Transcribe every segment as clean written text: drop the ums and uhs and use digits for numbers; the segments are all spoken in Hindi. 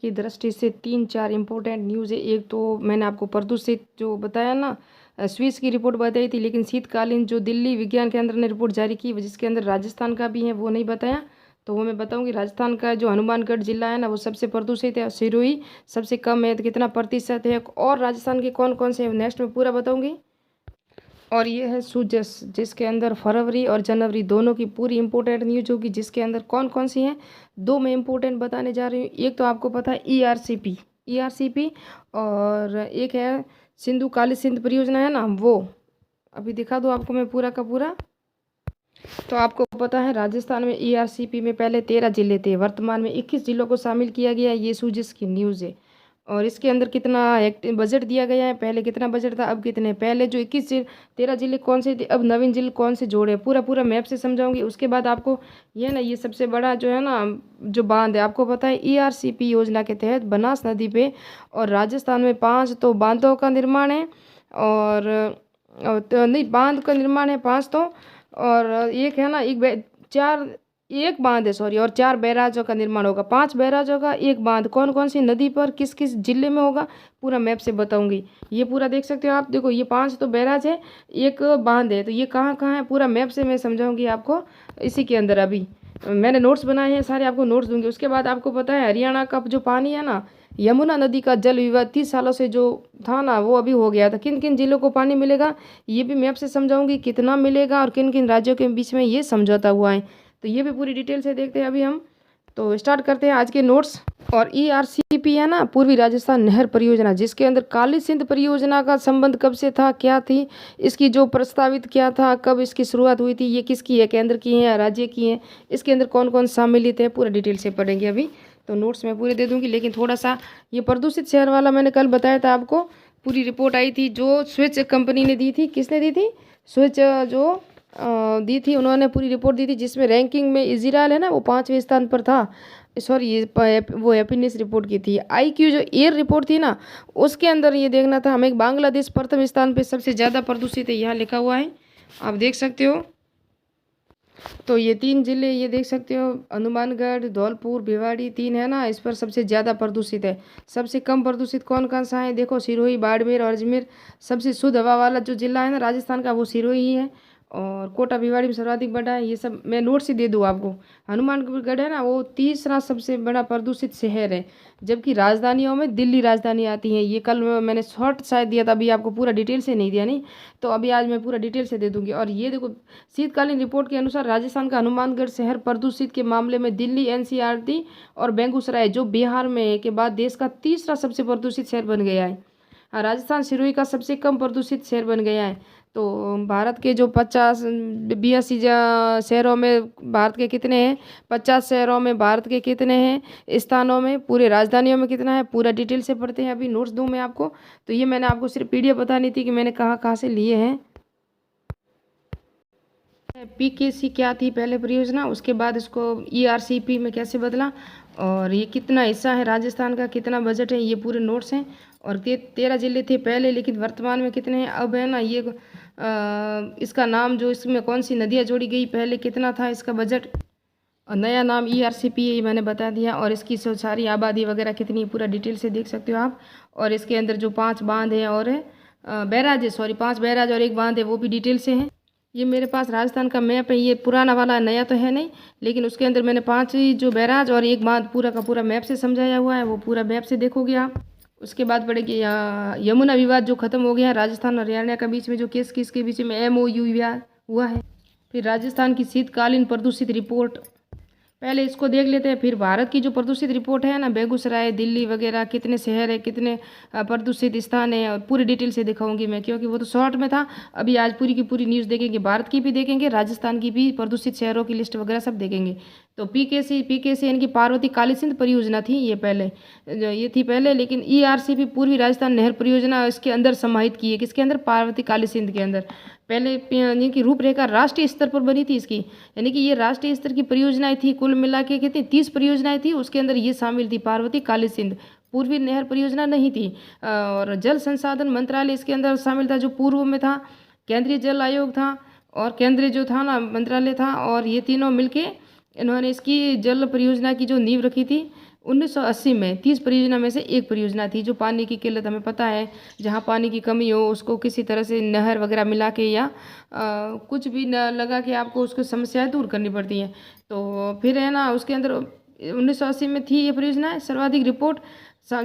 की दृष्टि से 3-4 इम्पोर्टेंट न्यूज़ है। एक तो मैंने आपको प्रदूषित जो बताया ना, स्विस की रिपोर्ट बताई थी, लेकिन शीतकालीन जो दिल्ली विज्ञान केंद्र ने रिपोर्ट जारी की जिसके अंदर राजस्थान का भी है वो नहीं बताया। तो वो मैं बताऊंगी। राजस्थान का जो हनुमानगढ़ जिला है ना वो सबसे प्रदूषित है, सिरोही सबसे कम है, तो कितना प्रतिशत है, और राजस्थान के कौन कौन से नेक्स्ट में पूरा बताऊंगी। और ये है सूजस, जिसके अंदर फरवरी और जनवरी दोनों की पूरी इंपॉर्टेंट न्यूज होगी, जिसके अंदर कौन कौन सी हैं। दो मैं इंपॉर्टेंट बताने जा रही हूँ। एक तो आपको पता है ईआरसीपी, और एक है सिंधु काली सिंध परियोजना है ना वो। अभी दिखा दूँ आपको मैं पूरा का पूरा। तो आपको पता है राजस्थान में ईआरसीपी में पहले 13 जिले थे, वर्तमान में 21 जिलों को शामिल किया गया है। ये सूजिस की न्यूज़ है। और इसके अंदर कितना बजट दिया गया है, पहले कितना बजट था, अब कितने, पहले जो 13 जिले कौन से थे, अब नवीन जिले कौन से जोड़े, पूरा पूरा मैप से समझाऊंगी। उसके बाद आपको ये ना, ये सबसे बड़ा जो है ना जो बांध है, आपको पता है ईआरसीपी योजना के तहत बनास नदी पे और राजस्थान में 5 तो बांधों का निर्माण है, तो नहीं, बांध का निर्माण है 5 तो, और एक है ना चार, एक बांध है सॉरी, और 4 बैराजों का निर्माण होगा। 5 बैराजों का एक बांध कौन कौन सी नदी पर किस किस जिले में होगा, पूरा मैप से बताऊंगी। ये पूरा देख सकते हो आप, देखो ये 5 तो बैराज है, एक बांध है, तो ये कहाँ कहाँ है पूरा मैप से मैं समझाऊंगी आपको इसी के अंदर। अभी मैंने नोट्स बनाए हैं सारे, आपको नोट्स दूंगी। उसके बाद आपको पता है हरियाणा का जो पानी है ना, यमुना नदी का जल विवाद 30 सालों से जो था ना वो अभी हो गया था। किन किन जिलों को पानी मिलेगा ये भी मैं आपसे समझाऊंगी, कितना मिलेगा और किन किन राज्यों के बीच में ये समझौता हुआ है, तो ये भी पूरी डिटेल से देखते हैं अभी हम। तो स्टार्ट करते हैं आज के नोट्स। और ईआरसीपी है ना, पूर्वी राजस्थान नहर परियोजना, जिसके अंदर काली सिंध परियोजना का संबंध कब से था, क्या थी इसकी जो प्रस्तावित, क्या था, कब इसकी शुरुआत हुई थी, ये किसकी है, केंद्र की है या राज्य की है, इसके अंदर कौन कौन सम्मिलित है, पूरा डिटेल से पढ़ेंगे अभी। तो नोट्स मैं पूरे दे दूंगी, लेकिन थोड़ा सा ये प्रदूषित शहर वाला मैंने कल बताया था आपको, पूरी रिपोर्ट आई थी जो स्विच कंपनी ने दी थी। किसने दी थी? स्विच जो दी थी, उन्होंने पूरी रिपोर्ट दी थी, जिसमें रैंकिंग में इजराइल है ना वो 5वें स्थान पर था। सॉरी, ये वो हैप्पीनेस रिपोर्ट की थी। आईक्यू जो एयर रिपोर्ट थी ना, उसके अंदर ये देखना था हमें, बांग्लादेश प्रथम स्थान पे सबसे ज़्यादा प्रदूषित है, यहाँ लिखा हुआ है, आप देख सकते हो। तो ये 3 जिले ये देख सकते हो, हनुमानगढ़, धौलपुर, भिवाड़ी, 3 है ना, इस पर सबसे ज़्यादा प्रदूषित है। सबसे कम प्रदूषित कौन कौन सा है, देखो सिरोही, बाड़मेर और अजमेर। सबसे शुद्ध हवा वाला जो जिला है ना राजस्थान का वो सिरोही ही है, और कोटा भिवाड़ी में सर्वाधिक बड़ा है। ये सब मैं नोट से दे दूँ आपको। हनुमानगढ़ है ना वो तीसरा सबसे बड़ा प्रदूषित शहर है, जबकि राजधानियों में दिल्ली राजधानी आती है। ये कल मैंने शॉर्ट शायद दिया था, अभी आपको पूरा डिटेल से नहीं दिया नहीं, तो अभी आज मैं पूरा डिटेल से दे दूंगी। और ये देखो, शीतकालीन रिपोर्ट के अनुसार राजस्थान का हनुमानगढ़ शहर प्रदूषित के मामले में दिल्ली, एनसीआरटी और बेगूसराय जो बिहार में है के बाद देश का तीसरा सबसे प्रदूषित शहर बन गया है। राजस्थान सिरोही का सबसे कम प्रदूषित शहर बन गया है। तो भारत के जो 82 शहरों में भारत के कितने हैं, 50 शहरों में भारत के कितने हैं स्थानों में, पूरे राजधानियों में कितना है, पूरा डिटेल से पढ़ते हैं। अभी नोट्स दूं मैं आपको, तो ये मैंने आपको सिर्फ पीडीएफ बतानी थी कि मैंने कहाँ कहाँ से लिए हैं। पीकेसी क्या थी पहले परियोजना, उसके बाद इसको ईआरसीपी में कैसे बदला, और ये कितना हिस्सा है राजस्थान का, कितना बजट है, ये पूरे नोट्स हैं। और 13 जिले थे पहले, लेकिन वर्तमान में कितने हैं अब, है ना ये इसका नाम जो इसमें कौन सी नदियाँ जोड़ी गई, पहले कितना था इसका बजट, और नया नाम ईआरसीपी है, मैंने बता दिया। और इसकी सारी आबादी वगैरह कितनी, पूरा डिटेल से देख सकते हो आप। और इसके अंदर जो 5 बांध हैं और बैराज है, सॉरी 5 बैराज और एक बांध है, वो भी डिटेल से है। ये मेरे पास राजस्थान का मैप है, ये पुराना वाला, नया तो है नहीं, लेकिन उसके अंदर मैंने 5 ही जो बैराज और एक बांध पूरा का पूरा मैप से समझाया हुआ है, वो पूरा मैप से देखोगे आप। उसके बाद पड़ेगी यमुना विवाद जो खत्म हो गया है, राजस्थान और हरियाणा के बीच में जो केस किसके बीच में एमओयू हुआ है। फिर राजस्थान की शीतकालीन प्रदूषित रिपोर्ट, पहले इसको देख लेते हैं। फिर भारत की जो प्रदूषित रिपोर्ट है ना, बेगूसराय, दिल्ली वगैरह कितने शहर है, कितने प्रदूषित स्थान है, और पूरी डिटेल से दिखाऊंगी मैं, क्योंकि वो तो शॉर्ट में था। अभी आज पूरी की पूरी न्यूज़ देखेंगे, भारत की भी देखेंगे, राजस्थान की भी प्रदूषित शहरों की लिस्ट वगैरह सब देखेंगे। तो पीकेसी यानी कि पार्वती काली सिंध परियोजना थी ये पहले, ये थी पहले, लेकिन ईआरसीपी पूर्वी राजस्थान नहर परियोजना इसके अंदर समाहित की है, किसके अंदर, पार्वती काली सिंध के अंदर। पहले यानी कि रूपरेखा राष्ट्रीय स्तर पर बनी थी इसकी, यानी कि ये राष्ट्रीय स्तर की परियोजनाएं थी, कुल मिला के कितनी 30 परियोजनाएं थी, उसके अंदर ये शामिल थी पार्वती काली सिंध। पूर्वी नहर परियोजना नहीं थी। और जल संसाधन मंत्रालय इसके अंदर शामिल था, जो पूर्व में था, केंद्रीय जल आयोग था, और केंद्रीय जो था ना मंत्रालय था, और ये तीनों मिलके इन्होंने इसकी जल परियोजना की जो नींव रखी थी, 1980 में 30 परियोजना में से एक परियोजना थी जो पानी की किल्लत, हमें पता है जहाँ पानी की कमी हो उसको किसी तरह से नहर वगैरह मिला के या कुछ भी न लगा के आपको उसको समस्याएं दूर करनी पड़ती हैं। तो फिर है ना उसके अंदर 1980 में थी ये परियोजना सर्वाधिक रिपोर्ट,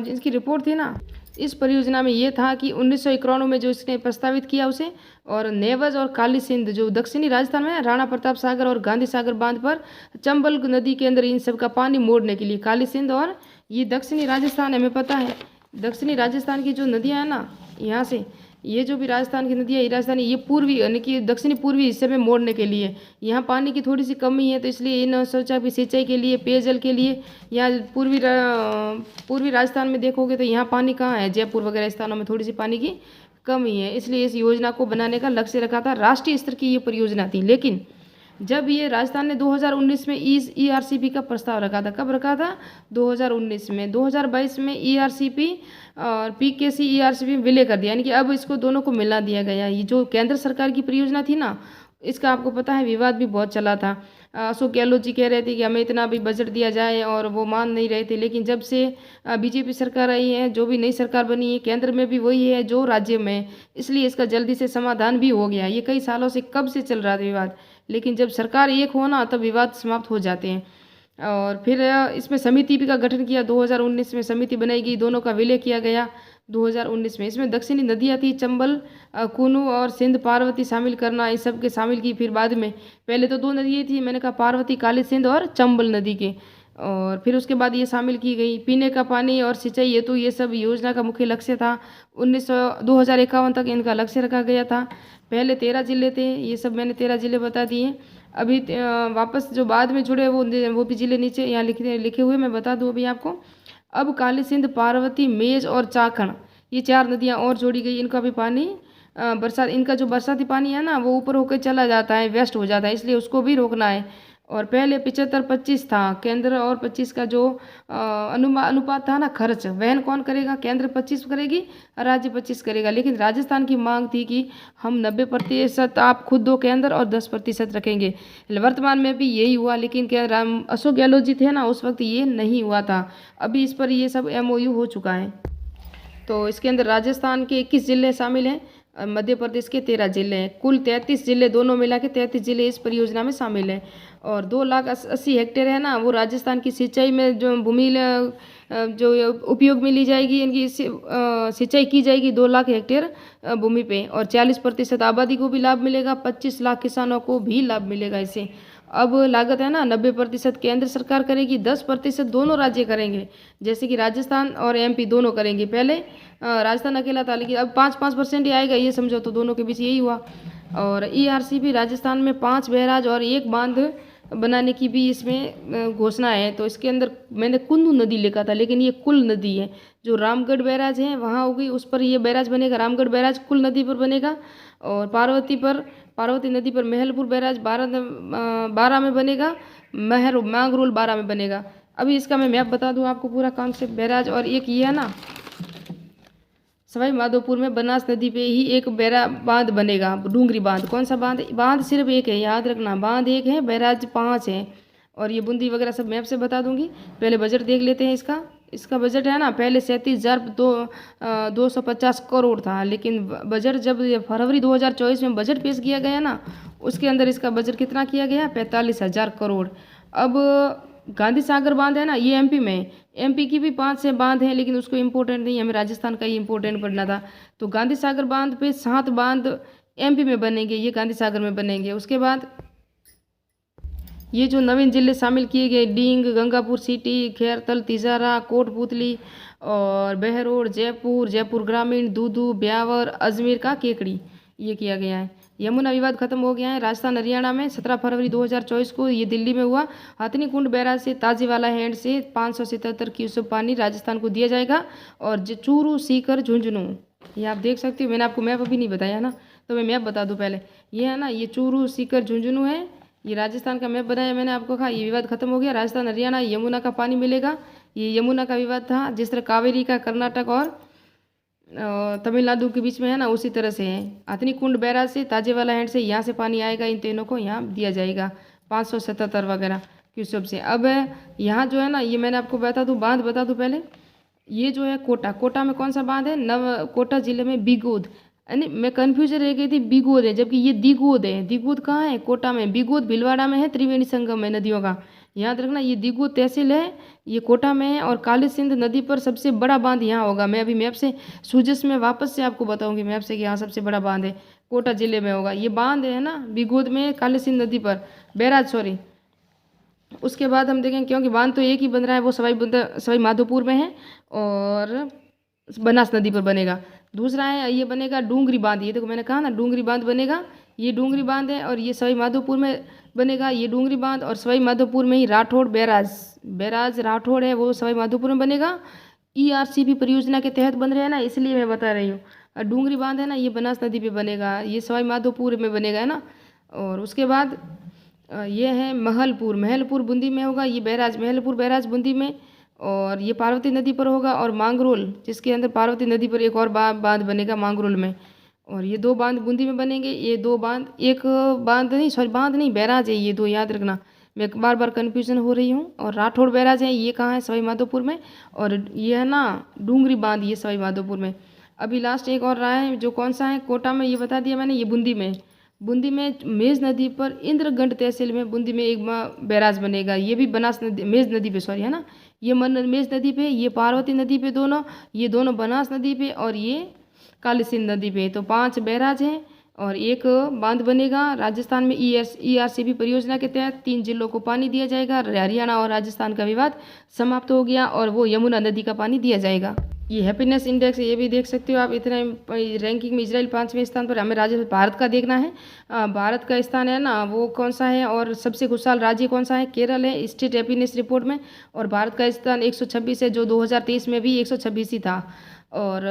इसकी रिपोर्ट थी ना। इस परियोजना में ये था कि 1991 में जो इसने प्रस्तावित किया उसे, और नेवज और काली सिंध जो दक्षिणी राजस्थान में है, राणा प्रताप सागर और गांधी सागर बांध पर चंबल नदी के अंदर इन सब का पानी मोड़ने के लिए काली सिंध, और ये दक्षिणी राजस्थान हमें पता है दक्षिणी राजस्थान की जो नदियाँ हैं ना, यहाँ से ये जो भी राजस्थान की नदियाँ, ये राजस्थान ये पूर्वी यानी कि दक्षिणी पूर्वी हिस्से में मोड़ने के लिए यहाँ पानी की थोड़ी सी कमी है, तो इसलिए इन सोचा भी सिंचाई के लिए पेयजल के लिए यहाँ पूर्वी राजस्थान में देखोगे तो यहाँ पानी कहाँ है, जयपुर वगैरह स्थानों में थोड़ी सी पानी की कमी है, इसलिए इस योजना को बनाने का लक्ष्य रखा था। राष्ट्रीय स्तर की ये परियोजना थी। लेकिन जब ये राजस्थान ने 2019 में ईआरसीपी का प्रस्ताव रखा था, कब रखा था 2019 में, 2022 में ईआरसीपी और पीकेसी ईआरसीपी विलय कर दिया, यानी कि अब इसको दोनों को मिला दिया गया। ये जो केंद्र सरकार की परियोजना थी ना, इसका आपको पता है विवाद भी बहुत चला था। अशोक गहलोत जी कह रहे थे कि हमें इतना भी बजट दिया जाए और वो मान नहीं रहे थे, लेकिन जब से बीजेपी सरकार आई है, जो भी नई सरकार बनी है केंद्र में भी वही है जो राज्य में है, इसलिए इसका जल्दी से समाधान भी हो गया। ये कई सालों से कब से चल रहा था विवाद, लेकिन जब सरकार एक हो ना तब विवाद समाप्त हो जाते हैं। और फिर इसमें समिति भी का गठन किया, 2019 में समिति बनाई गई, दोनों का विलय किया गया 2019 में। इसमें दक्षिणी नदियाँ थी चंबल, कूनू और सिंध पार्वती शामिल करना, इस सब के शामिल की फिर बाद में। पहले तो दो नदियाँ थी, मैंने कहा पार्वती काली सिंध और चंबल नदी के, और फिर उसके बाद ये शामिल की गई। पीने का पानी और सिंचाई हेतु ये सब योजना का मुख्य लक्ष्य था। 2051 तक इनका लक्ष्य रखा गया था। पहले 13 जिले थे, ये सब मैंने 13 जिले बता दिए। अभी वापस जो बाद में जुड़े वो भी जिले नीचे यहाँ लिखे हुए मैं बता दूँ अभी आपको। अब काली सिंध, पार्वती, मेज और चाखड़, ये 4 नदियाँ और जोड़ी गई। इनका भी पानी बरसात, इनका जो बरसाती पानी है ना वो ऊपर होकर चला जाता है, वेस्ट हो जाता है, इसलिए उसको भी रोकना है। और पहले 75-25 था केंद्र और 25 का जो अनुपात था ना खर्च, वहन कौन करेगा, केंद्र 25 करेगी और राज्य 25 करेगा। लेकिन राजस्थान की मांग थी कि हम 90% आप खुद दो केंद्र और 10% रखेंगे। वर्तमान में भी यही हुआ, लेकिन क्या अशोक गहलोत जी थे ना उस वक्त ये नहीं हुआ था। अभी इस पर ये सब MOU हो चुका है। तो इसके अंदर राजस्थान के 21 जिले शामिल हैं, मध्य प्रदेश के 13 जिले हैं, कुल 33 जिले, दोनों मिला के 33 जिले इस परियोजना में शामिल हैं। और 2,80,000 हेक्टेयर है ना वो राजस्थान की सिंचाई में जो भूमि जो उपयोग में ली जाएगी, इनकी सिंचाई की जाएगी 2 लाख हेक्टेयर भूमि पे, और 40% आबादी को भी लाभ मिलेगा, 25 लाख किसानों को भी लाभ मिलेगा इससे। अब लागत है ना 90% केंद्र सरकार करेगी, 10% दोनों राज्य करेंगे, जैसे कि राजस्थान और MP दोनों करेंगे। पहले राजस्थान अकेला था, लेकिन अब 5-5% ही आएगा, ये समझो। तो दोनों के बीच यही हुआ। और ERCP राजस्थान में 5 बैराज और 1 बांध बनाने की भी इसमें घोषणा है। तो इसके अंदर मैंने कुंदू नदी लिखा था, लेकिन ये कुल नदी है। जो रामगढ़ बैराज है वहाँ होगी, उस पर ये बैराज बनेगा, रामगढ़ बैराज कुल नदी पर बनेगा। और पार्वती नदी पर महलपुर बैराज 12 में बनेगा, मांगरोल 12 में बनेगा। अभी इसका मैं मैप बता दूं आपको पूरा कॉन्सेप्ट बैराज। और एक ये है ना सवाई माधोपुर में बनास नदी पे ही एक बांध बनेगा, डूंगरी बांध। कौन सा बांध? बांध सिर्फ एक है, याद रखना, बांध एक है, बैराज 5 है। और ये बूंदी वगैरह सब मैप से बता दूंगी। पहले बजट देख लेते हैं इसका बजट है ना, पहले 37,250 करोड़ था, लेकिन बजट जब फरवरी 2024 में बजट पेश किया गया ना, उसके अंदर इसका बजट कितना किया गया? 45,000 करोड़। अब गांधी सागर बांध है ना, ये MP में, MP की भी 5-6 बांध हैं, लेकिन उसको इम्पोर्टेंट नहीं, हमें राजस्थान का ही इम्पोर्टेंट पढ़ना था। तो गांधी सागर बांध पे 7 बांध MP में बनेंगे, ये गांधी सागर में बनेंगे। उसके बाद ये जो नवीन जिले शामिल किए गए, डींग, गंगापुर सिटी, खैरतल, तिजारा, कोटपुतली और बहरोड, जयपुर ग्रामीण, दूदू, ब्यावर, अजमेर का केकड़ी, ये किया गया है। यमुना विवाद खत्म हो गया है। राजस्थान हरियाणा में 17 फरवरी 2024 को ये दिल्ली में हुआ। हथनी कुंड बैराज से ताजीवाला हैंड से 577 क्यूसेक पानी राजस्थान को दिया जाएगा। और चूरू, सीकर, झुंझुनू, ये आप देख सकते हो। मैंने आपको मैप अभी नहीं बताया ना, तो मैं मैप बता दूं पहले। ये है ना, ये चूरू, सीकर, झुंझुनू है, ये राजस्थान का मैप बनाया मैंने आपको। कहा ये विवाद खत्म हो गया, राजस्थान हरियाणा यमुना का पानी मिलेगा। ये यमुना का विवाद था, जिस तरह कावेरी का कर्नाटक और तमिलनाडु के बीच में है ना, उसी तरह से है। हथनी कुंड बैराज से ताजेवाला हैंड से यहाँ से पानी आएगा, इन तीनों को यहाँ दिया जाएगा, 577 वगैरह। क्यूसेक से। अब यहाँ जो है ना, ये मैंने आपको बता दूँ, बांध बता दूँ पहले। ये जो है कोटा, कोटा में कौन सा बांध है? कोटा जिले में बिगोद, यानी मैं कन्फ्यूजन रह गई थी, बिगोद है जबकि ये दिगोद है। दिगोद कहाँ है? कोटा में। बिगोद भीलवाड़ा में है, त्रिवेणी संगम है नदियों का, याद रखना। ये दिगोद तहसील है, ये कोटा में है। और काली सिंध नदी पर सबसे बड़ा बांध यहाँ होगा। मैं अभी मैप से सूजस में वापस से आपको बताऊंगी मैप से कि यहाँ सबसे बड़ा बांध है कोटा जिले में होगा। ये बांध है ना बिगोद में, काली सिंध नदी पर, बैराज सॉरी। उसके बाद हम देखेंगे, क्योंकि बांध तो एक ही बन रहा है, वो सवाई माधोपुर में है और बनास नदी पर बनेगा। दूसरा है ये बनेगा डूंगरी बांध। ये देखो मैंने कहा ना डूंगरी बांध बनेगा, ये डूंगरी बांध है। और ये सवाई माधोपुर में बनेगा ये डूंगरी बांध। और सवाई माधोपुर में ही राठौड़ बैराज राठौड़ है, वो सवाई माधोपुर में बनेगा। ERCP परियोजना के तहत बन रहे हैं ना, इसलिए मैं बता रही हूँ। और डूंगरी बांध है ना, ये बनास नदी पे बनेगा, ये सवाई माधोपुर में बनेगा, है ना। और उसके बाद ये है महलपुर बूंदी में होगा, ये बैराज महलपुर बैराज बूंदी में। और ये पार्वती नदी पर होगा। और मांगरोल, जिसके अंदर पार्वती नदी पर एक और बांध बनेगा मांगरोल में। और ये 2 बांध बूंदी में बनेंगे। ये 2 बांध, एक बांध नहीं बैराज है, ये 2 याद रखना, मैं बार बार कन्फ्यूजन हो रही हूँ। और राठौड़ बैराज है, ये कहाँ है? सवाई माधोपुर में। और ये है ना डूंगरी बांध, ये सवाई माधोपुर में। अभी लास्ट एक और रहा है, जो कौन सा है? कोटा में, ये बता दिया मैंने। ये बूंदी में मेज नदी पर इंद्रगंड तहसील में बूंदी में एक बैराज बनेगा। ये भी बनास नदी, मेज नदी पे सॉरी, है ना। ये मेज नदी पे, ये पार्वती नदी पे दोनों, ये दोनों बनास नदी पे, और ये काली सिंध नदी पे। तो 5 बैराज हैं और एक बांध बनेगा। राजस्थान में ERCP परियोजना के तहत 3 जिलों को पानी दिया जाएगा। हरियाणा और राजस्थान का विवाद समाप्त हो गया और वो यमुना नदी का पानी दिया जाएगा। ये हैप्पीनेस इंडेक्स, ये भी देख सकते हो आप। इतने रैंकिंग में इजराइल 5वें स्थान पर। हमें राज्य भारत का देखना है, भारत का स्थान है ना वो कौन सा है। और सबसे खुशहाल राज्य कौन सा है? केरल है स्टेट हैप्पीनेस रिपोर्ट में। और भारत का स्थान 126 है, जो 2023 में भी 126 ही था। और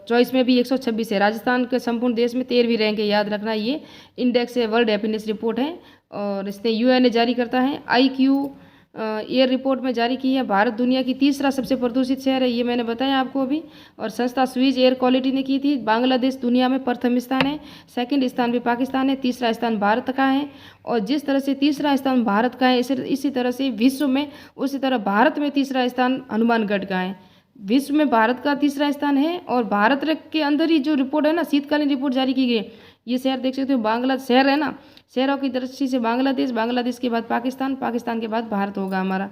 24 में भी 126 है। राजस्थान के संपूर्ण देश में 13वीं रैंक है, याद रखना। ये इंडेक्स है, वर्ल्ड हैप्पीनेस रिपोर्ट है। और इसने UN जारी करता है। IQ एयर रिपोर्ट में जारी की है। भारत दुनिया की 3रा सबसे प्रदूषित शहर है, ये मैंने बताया आपको अभी। और संस्था स्विस एयर क्वालिटी ने की थी। बांग्लादेश दुनिया में प्रथम स्थान है, सेकंड स्थान भी पाकिस्तान है, 3रा स्थान भारत का है। और जिस तरह से 3रा स्थान भारत का है, इसी तरह से विश्व में, उसी तरह भारत में 3रा स्थान हनुमानगढ़ का है। विश्व में भारत का 3रा स्थान है। और भारत के अंदर ही जो रिपोर्ट है ना, शीतकालीन रिपोर्ट जारी की गई। ये शहर देख सकते हो, बांग्लादेश शहर है ना, शहरों की दृष्टि से बांग्लादेश के बाद पाकिस्तान के बाद भारत होगा हमारा।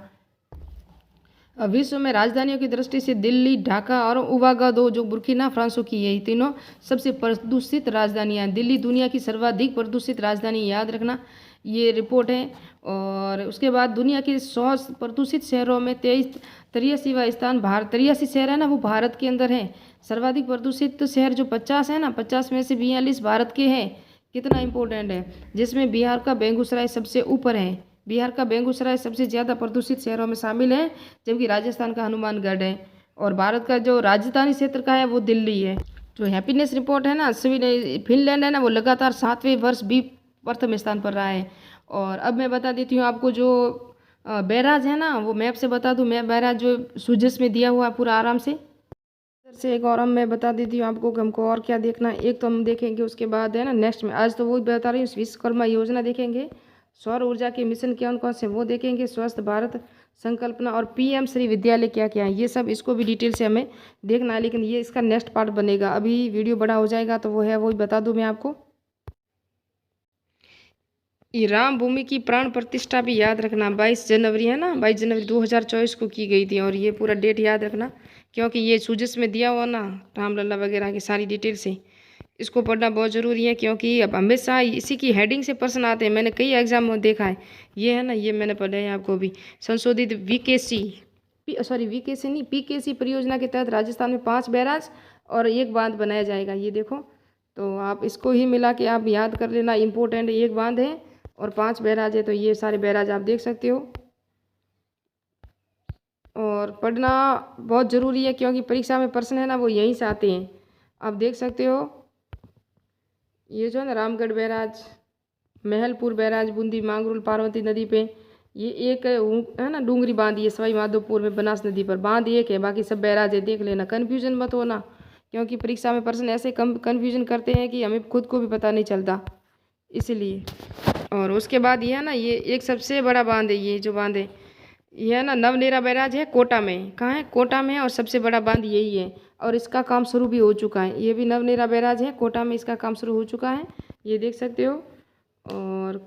विश्व में राजधानियों की दृष्टि से दिल्ली, ढाका और उवागादो जो बुर्किना फासो की, यही तीनों सबसे प्रदूषित राजधानियाँ हैं। दिल्ली दुनिया की सर्वाधिक प्रदूषित राजधानी, याद रखना, ये रिपोर्ट है। और उसके बाद दुनिया के 100 प्रदूषित शहरों में 83वां स्थान भारत, 83 शहर है ना, वो भारत के अंदर है। सर्वाधिक प्रदूषित शहर जो 50 है ना, 50 में से 42 भारत के हैं। कितना इंपॉर्टेंट है, जिसमें बिहार का बेगूसराय सबसे ऊपर है। बिहार का बेगूसराय सबसे ज़्यादा प्रदूषित शहरों में शामिल है, जबकि राजस्थान का हनुमानगढ़ है। और भारत का जो राजधानी क्षेत्र का है वो दिल्ली है। जो हैप्पीनेस रिपोर्ट है ना, फिनलैंड है ना, वो लगातार 7वें वर्ष भी प्रथम स्थान पर रहा है। और अब मैं बता देती हूँ आपको, जो बैराज है ना, वो मैप से बता दूँ। मैं बैराज जो सूजस में दिया हुआ है पूरा आराम से एक और हम मैं बता देती हूँ आपको कि हमको और क्या देखना है। एक तो हम देखेंगे, उसके बाद है ना नेक्स्ट में, आज तो वो बता रही हूँ, विश्वकर्मा योजना देखेंगे। सौर ऊर्जा के मिशन कौन कौन से वो देखेंगे। स्वस्थ भारत संकल्पना और PM श्री विद्यालय क्या क्या है, ये सब इसको भी डिटेल से हमें देखना है। लेकिन ये इसका नेक्स्ट पार्ट बनेगा, अभी वीडियो बड़ा हो जाएगा तो वो है, वो बता दूँ मैं आपको। ये राम भूमि की प्राण प्रतिष्ठा भी याद रखना, 22 जनवरी है ना, 22 जनवरी 2024 को की गई थी। और ये पूरा डेट याद रखना, क्योंकि ये सूजस में दिया हुआ ना, रामलला वगैरह की सारी डिटेल से, इसको पढ़ना बहुत ज़रूरी है। क्योंकि अब हमेशा इसी की हेडिंग से प्रश्न आते हैं, मैंने कई एग्जाम में देखा है। ये है ना, ये मैंने पढ़ा है आपको भी। संशोधित VKC नहीं, PKC परियोजना के तहत राजस्थान में 5 बैराज और 1 बांध बनाया जाएगा। ये देखो, तो आप इसको ही मिला के आप याद कर लेना, इम्पोर्टेंट 1 बांध है और 5 बैराज है। तो ये सारे बैराज आप देख सकते हो और पढ़ना बहुत ज़रूरी है, क्योंकि परीक्षा में प्रश्न है ना वो यहीं से आते हैं। आप देख सकते हो, ये जो है ना रामगढ़ बैराज, महलपुर बैराज, बूंदी मांगरोल पार्वती नदी पे, ये एक है ना डूंगरी बांध, ये सवाई माधोपुर में बनास नदी पर बांध एक है, बाकी सब बैराज है। देख लेना, कन्फ्यूजन मत होना, क्योंकि परीक्षा में प्रश्न ऐसे कम कन्फ्यूजन करते हैं कि हमें खुद को भी पता नहीं चलता, इसलिए। और उसके बाद ये है ना, ये एक सबसे बड़ा बांध है, ये जो बांध है ये है ना नवनेरा बैराज है कोटा में। कहाँ है? कोटा में है, और सबसे बड़ा बांध यही है, और इसका काम शुरू भी हो चुका है। ये भी नवनेरा बैराज है कोटा में, इसका काम शुरू हो चुका है, ये देख सकते हो। और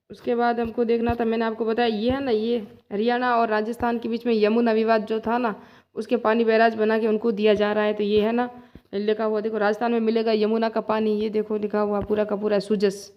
उसके बाद हमको देखना था, मैंने आपको बताया ये है ना, ये हरियाणा और राजस्थान के बीच में यमुना विवाद जो था ना, उसके पानी बैराज बना के उनको दिया जा रहा है। तो ये है ना लिखा हुआ, देखो राजस्थान में मिलेगा यमुना का पानी, ये देखो लिखा हुआ पूरा का पूरा सुजस।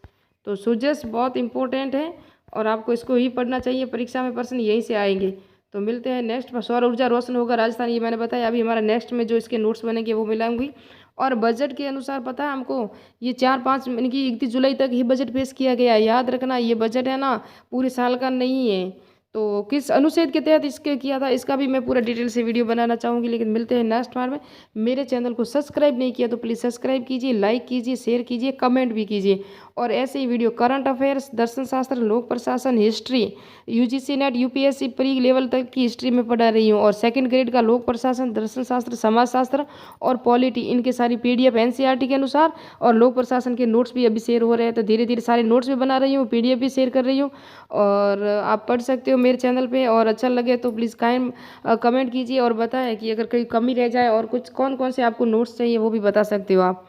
तो सुजस बहुत इंपॉर्टेंट है और आपको इसको ही पढ़ना चाहिए, परीक्षा में प्रश्न यहीं से आएंगे। तो मिलते हैं नेक्स्ट पर। सौर ऊर्जा रोशन होगा राजस्थान, ये मैंने बताया। अभी हमारा नेक्स्ट में जो इसके नोट्स बनेंगे वो मिलाऊंगी। और बजट के अनुसार पता है हमको, ये 4-5 यानी कि 31 जुलाई तक ही बजट पेश किया गया है। याद रखना, ये बजट है ना पूरे साल का नहीं है। तो किस अनुच्छेद के तहत इसके किया था, इसका भी मैं पूरा डिटेल से वीडियो बनाना चाहूँगी। लेकिन मिलते हैं नेक्स्ट बार में। मेरे चैनल को सब्सक्राइब नहीं किया तो प्लीज़ सब्सक्राइब कीजिए, लाइक कीजिए, शेयर कीजिए, कमेंट भी कीजिए। और ऐसे ही वीडियो करंट अफेयर्स, दर्शन शास्त्र, लोक प्रशासन, history, UGC net, UPSC pre level तक की हिस्ट्री में पढ़ा रही हूँ। और सेकंड ग्रेड का लोक प्रशासन, दर्शन शास्त्र, समाजशास्त्र और पॉलिटी, इनके सारी पीडीएफ एनसीईआरटी के अनुसार और लोक प्रशासन के नोट्स भी अभी शेयर हो रहे हैं। तो धीरे धीरे सारे नोट्स भी बना रही हूँ, पीडीएफ भी शेयर कर रही हूँ, और आप पढ़ सकते हो मेरे चैनल पे। और अच्छा लगे तो प्लीज़ काइंड कमेंट कीजिए और बताएं कि अगर कोई कमी रह जाए और कुछ कौन कौन से आपको नोट्स चाहिए वो भी बता सकते हो आप।